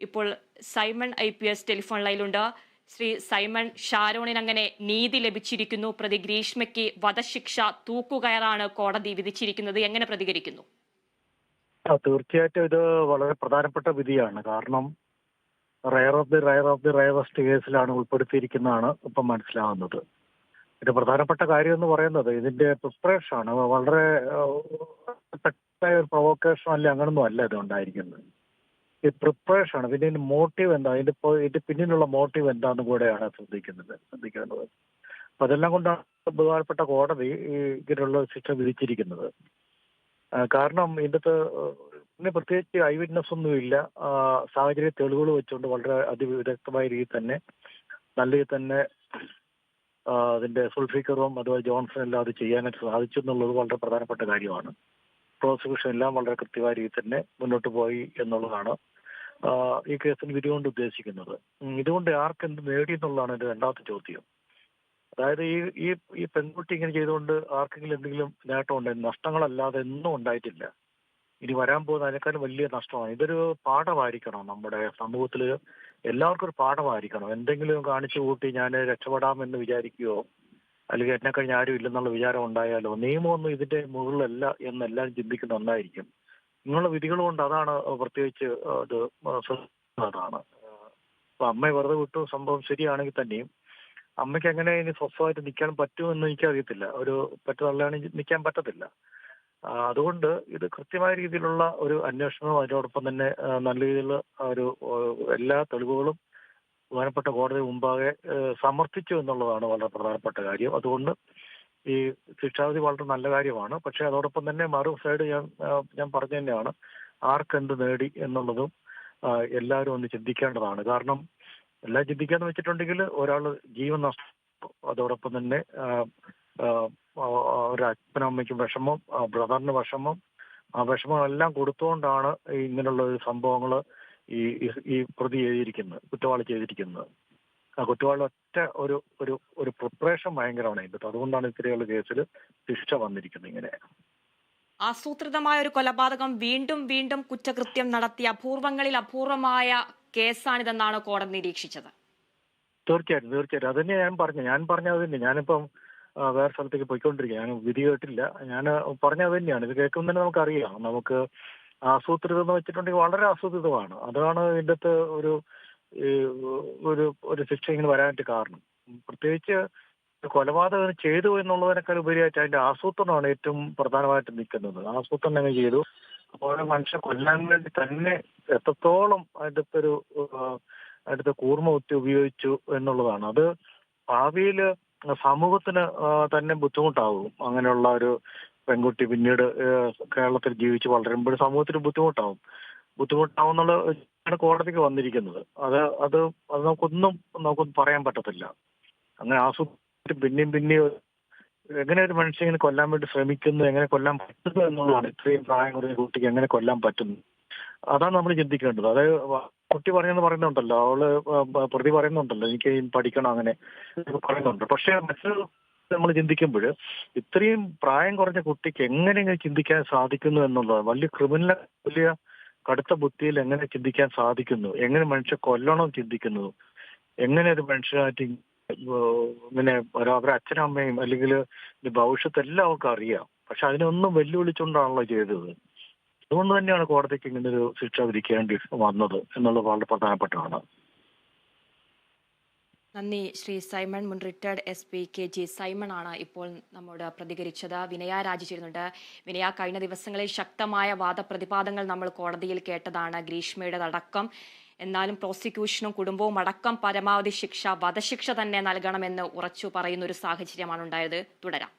ഇപ്പോൾ Simon IPS telephone ലൈനിലുണ്ട്. Shri Simon, ഷാരോണിന് അങ്ങനെ നീതി ലഭിച്ചിരിക്കുന്നു. പ്രതി ഗ്രീഷ്മയ്ക്ക് വധശിക്ഷ തൂക്കുകയറാണ് കോടതി വിധിച്ചിരിക്കുന്നത്. എങ്ങനെ പ്രതികരിക്കുന്നു? തീർച്ചയായിട്ടും ഇത് വളരെ പ്രധാനപ്പെട്ട വിധിയാണ്. കാരണം റയറസ്റ്റ് കേസിലാണ് ഉൾപ്പെടുത്തിയിരിക്കുന്നതാണ് ഇപ്പം മനസ്സിലാവുന്നത്. ഇത് പ്രധാനപ്പെട്ട കാര്യം എന്ന് പറയുന്നത് ഇതിന്റെ പ്രിപ്പറേഷൻ ആണ്. വളരെ തെറ്റായ ഒരു പ്രൊവോക്കേഷൻ അല്ല, അങ്ങനൊന്നും അല്ല ഇത് ഉണ്ടായിരിക്കുന്നത്. ഈ പ്രിപ്പറേഷൻ ആണ്. പിന്നെ ഇതിന്റെ മോട്ടീവ് എന്താ, ഇതിന്റെ പിന്നിലുള്ള മോട്ടീവ് എന്താന്ന് കൂടെയാണ് ശ്രദ്ധിക്കേണ്ടത്. അപ്പൊ അതെല്ലാം കൊണ്ടാണ് ബഹുമാനപ്പെട്ട കോടതി ഇങ്ങനെയുള്ള ശിക്ഷ വിധിച്ചിരിക്കുന്നത്. കാരണം ഇതിനകത്ത് പിന്നെ പ്രത്യേകിച്ച് ഐ വിറ്റ്നസ് ഒന്നുമില്ല. സാഹചര്യ തെളിവുകൾ വെച്ചുകൊണ്ട് വളരെ അതിവിദഗ്ധമായ രീതിയിൽ തന്നെ നല്ല രീതിയിൽ തന്നെ അതിന്റെ സുൾഫിക്കറും അതുപോലെ ജോൺസൺ എല്ലാം അത് ചെയ്യാനായിട്ട് സാധിച്ചു എന്നുള്ളത് വളരെ പ്രധാനപ്പെട്ട കാര്യമാണ്. പ്രോസിക്യൂഷൻ എല്ലാം വളരെ കൃത്യമായ രീതിയിൽ തന്നെ മുന്നോട്ട് പോയി എന്നുള്ളതാണ് ഈ കേസിൽ വിധി കൊണ്ട് ഉദ്ദേശിക്കുന്നത്. ഇതുകൊണ്ട് ആർക്കെന്ത് നേടി എന്നുള്ളതാണ് എന്റെ രണ്ടാമത്തെ ചോദ്യം. അതായത് ഈ പെൺകുട്ടി ഇങ്ങനെ ചെയ്തുകൊണ്ട് ആർക്കെങ്കിലും എന്തെങ്കിലും നേട്ടമുണ്ടോ? നഷ്ടങ്ങളല്ലാതെ ഒന്നും ഉണ്ടായിട്ടില്ല. ഇനി വരാൻ പോകുന്ന അതിനേക്കാളും വലിയ നഷ്ടമാണ്. ഇതൊരു പാഠമായിരിക്കണം. നമ്മുടെ സമൂഹത്തിൽ എല്ലാവർക്കും ഒരു പാഠമായിരിക്കണം. എന്തെങ്കിലും കാണിച്ചു കൂട്ടി ഞാൻ രക്ഷപ്പെടാമെന്ന് വിചാരിക്കുകയോ അല്ലെങ്കിൽ എന്നെ കഴിഞ്ഞ ആരും ഇല്ലെന്നുള്ള വിചാരം ഉണ്ടായാലോ, നിയമമൊന്നും ഇതിന്റെ മുകളിലല്ല എന്നെല്ലാവരും ചിന്തിക്കുന്ന ഒന്നായിരിക്കും. ഇങ്ങനെയുള്ള വിധികൾ കൊണ്ട് അതാണ് പ്രത്യേകിച്ച് അത് അതാണ്. അപ്പൊ അമ്മയെ വെറുതെ വിട്ടു സംഭവം ശരിയാണെങ്കിൽ തന്നെയും അമ്മയ്ക്ക് എങ്ങനെ ഇനി സ്വസ്ഥമായിട്ട് നിൽക്കാൻ പറ്റുമെന്ന് എനിക്കറിയത്തില്ല. ഒരു പറ്റുന്നല്ലാണെങ്കിൽ നിൽക്കാൻ പറ്റത്തില്ല. അതുകൊണ്ട് ഇത് കൃത്യമായ രീതിയിലുള്ള ഒരു അന്വേഷണവും അതിനോടൊപ്പം തന്നെ നല്ല രീതിയിലുള്ള ഒരു എല്ലാ തെളിവുകളും ബഹുമാനപ്പെട്ട കോടതി മുമ്പാകെ സമർപ്പിച്ചു എന്നുള്ളതാണ് വളരെ പ്രധാനപ്പെട്ട കാര്യം. അതുകൊണ്ട് ഈ ശിക്ഷാവിധി വളരെ നല്ല കാര്യമാണ്. പക്ഷെ അതോടൊപ്പം തന്നെ മറു സൈഡ് ഞാൻ പറഞ്ഞു തന്നെയാണ്, ആർക്കെന്ത് നേടി എന്നുള്ളതും എല്ലാവരും ഒന്ന് ചിന്തിക്കേണ്ടതാണ്. കാരണം എല്ലാം ചിന്തിക്കാന്ന് വെച്ചിട്ടുണ്ടെങ്കിൽ ഒരാൾ ജീവൻ നഷ്ടം, അതോടൊപ്പം തന്നെ ഒരു അച്ഛനും അമ്മയ്ക്കും വിഷമം, ബ്രദറിന് വിഷമം, ആ വിഷമമെല്ലാം കൊടുത്തുകൊണ്ടാണ് ഇങ്ങനെയുള്ള സംഭവങ്ങൾ ഈ പ്രതി ചെയ്തിരിക്കുന്നത്, കുറ്റവാളി ചെയ്തിരിക്കുന്നത്. ആ കുറ്റവാളി ഒറ്റ ഒരു പ്രിപ്പറേഷൻ ഭയങ്കരമാണ് ഇതിന്റെ. അതുകൊണ്ടാണ് ഇത്രയുള്ള കേസിൽ ശിക്ഷ വന്നിരിക്കുന്നത് ഇങ്ങനെ. ആസൂത്രിതമായ ഒരു കൊലപാതകം വീണ്ടും വീണ്ടും കുറ്റകൃത്യം നടത്തിയ അപൂർവങ്ങളിൽ അപൂർവമായ കേസാണിതെന്നാണ് കോടതി നിരീക്ഷിച്ചത്. തീർച്ചയായിട്ടും അത് തന്നെ ഞാൻ പറഞ്ഞത് തന്നെ. ഞാനിപ്പം വേറെ സ്ഥലത്തേക്ക് പോയിക്കൊണ്ടിരിക്കുക. ഞാൻ വിധി കേട്ടില്ല. ഞാൻ പറഞ്ഞത് തന്നെയാണ്. ഇത് കേൾക്കുമ്പോൾ തന്നെ നമുക്കറിയാം. നമുക്ക് ആസൂത്രിതം എന്ന് വെച്ചിട്ടുണ്ടെങ്കിൽ വളരെ ആസൂത്രിതമാണ്. അതാണ് ഇതിൻ്റെ ഒരു ശിക്ഷ ഇങ്ങനെ വരാനായിട്ട് കാരണം. പ്രത്യേകിച്ച് കൊലപാതകം ചെയ്തു എന്നുള്ളതിനേക്കാൾ ഉപരിയായിട്ട് അതിന്റെ ആസൂത്രണമാണ് ഏറ്റവും പ്രധാനമായിട്ട് നിൽക്കുന്നത്. ആസൂത്രണം എങ്ങനെ ചെയ്തു, അപ്പോൾ മനുഷ്യനെ കൊല്ലാൻ വേണ്ടി തന്നെ എത്രത്തോളം അടുത്ത കൂർമ്മ ബുദ്ധി ഉപയോഗിച്ചു എന്നുള്ളതാണ്. അത് ഭാവിയിൽ സമൂഹത്തിന് തന്നെ ബുദ്ധിമുട്ടാവും. അങ്ങനെയുള്ള ഒരു പെൺകുട്ടി പിന്നീട് കേരളത്തിൽ ജീവിച്ച് വളരുമ്പോൾ സമൂഹത്തിന് ബുദ്ധിമുട്ടാവുന്നുള്ള കോടതിക്ക് വന്നിരിക്കുന്നത്. അത് നമുക്കൊന്നും പറയാൻ പറ്റത്തില്ല. അങ്ങനെ ആസൂത്രിച്ച് പിന്നെയും എങ്ങനെ ഒരു മനുഷ്യനെ കൊല്ലാൻ വേണ്ടി ശ്രമിക്കുന്നു, എങ്ങനെ കൊല്ലാൻ പറ്റുന്നു എന്നുള്ളതാണ്. ഇത്രയും പ്രായം കുറഞ്ഞ കുട്ടിക്ക് എങ്ങനെ കൊല്ലാൻ പറ്റുന്നു, അതാണ് നമ്മൾ ചിന്തിക്കേണ്ടത്. അതായത് കുട്ടി പറയുന്നുണ്ടല്ലോ, പ്രതി പറയുന്നുണ്ടല്ലോ, എനിക്ക് പഠിക്കണം അങ്ങനെ പറയുന്നുണ്ട്. പക്ഷെ മറ്റൊരു നമ്മൾ ചിന്തിക്കുമ്പോൾ ഇത്രയും പ്രായം കുറഞ്ഞ കുട്ടിക്ക് എങ്ങനെ ചിന്തിക്കാൻ സാധിക്കുന്നു എന്നുള്ളത്, വലിയ കടുത്ത ബുദ്ധിയിൽ എങ്ങനെ ചിന്തിക്കാൻ സാധിക്കുന്നു, എങ്ങനെ മനുഷ്യ കൊല്ലണം ചിന്തിക്കുന്നു, എങ്ങനെ ഒരു മനുഷ്യനായിട്ട് ഇങ്ങനെ അവരുടെ അച്ഛനും അമ്മയും അല്ലെങ്കിൽ ഭവിഷ്യത്ത് എല്ലാം അവർക്ക് അറിയാം. പക്ഷെ അതിനൊന്നും വെല്ലുവിളിച്ചുകൊണ്ടാണല്ലോ ചെയ്തത്. അതുകൊണ്ട് തന്നെയാണ് കോടതിക്ക് ഇങ്ങനെ ഒരു ശിക്ഷ വിധിക്കേണ്ടി വന്നത് എന്നുള്ളത് വളരെ പ്രധാനപ്പെട്ടതാണ്. നന്ദി ശ്രീ സൈമൺ. മുൻ റിട്ടയർഡ് SP KG സൈമൺ ആണ് ഇപ്പോൾ നമ്മോട് പ്രതികരിച്ചത്. വിനയ രാജി ചേരുന്നുണ്ട്. വിനയ, കഴിഞ്ഞ ദിവസങ്ങളിൽ ശക്തമായ വാദപ്രതിവാദങ്ങൾ നമ്മൾ കോടതിയിൽ കേട്ടതാണ്, ഗ്രീഷ്മയുടേതടക്കം. എന്നാലും പ്രോസിക്യൂഷനും കുടുംബവും അടക്കം പരമാവധി ശിക്ഷ വധശിക്ഷ തന്നെ നൽകണമെന്ന് ഉറച്ചു പറയുന്ന ഒരു സാഹചര്യമാണ് ഉണ്ടായത്. തുടരാം.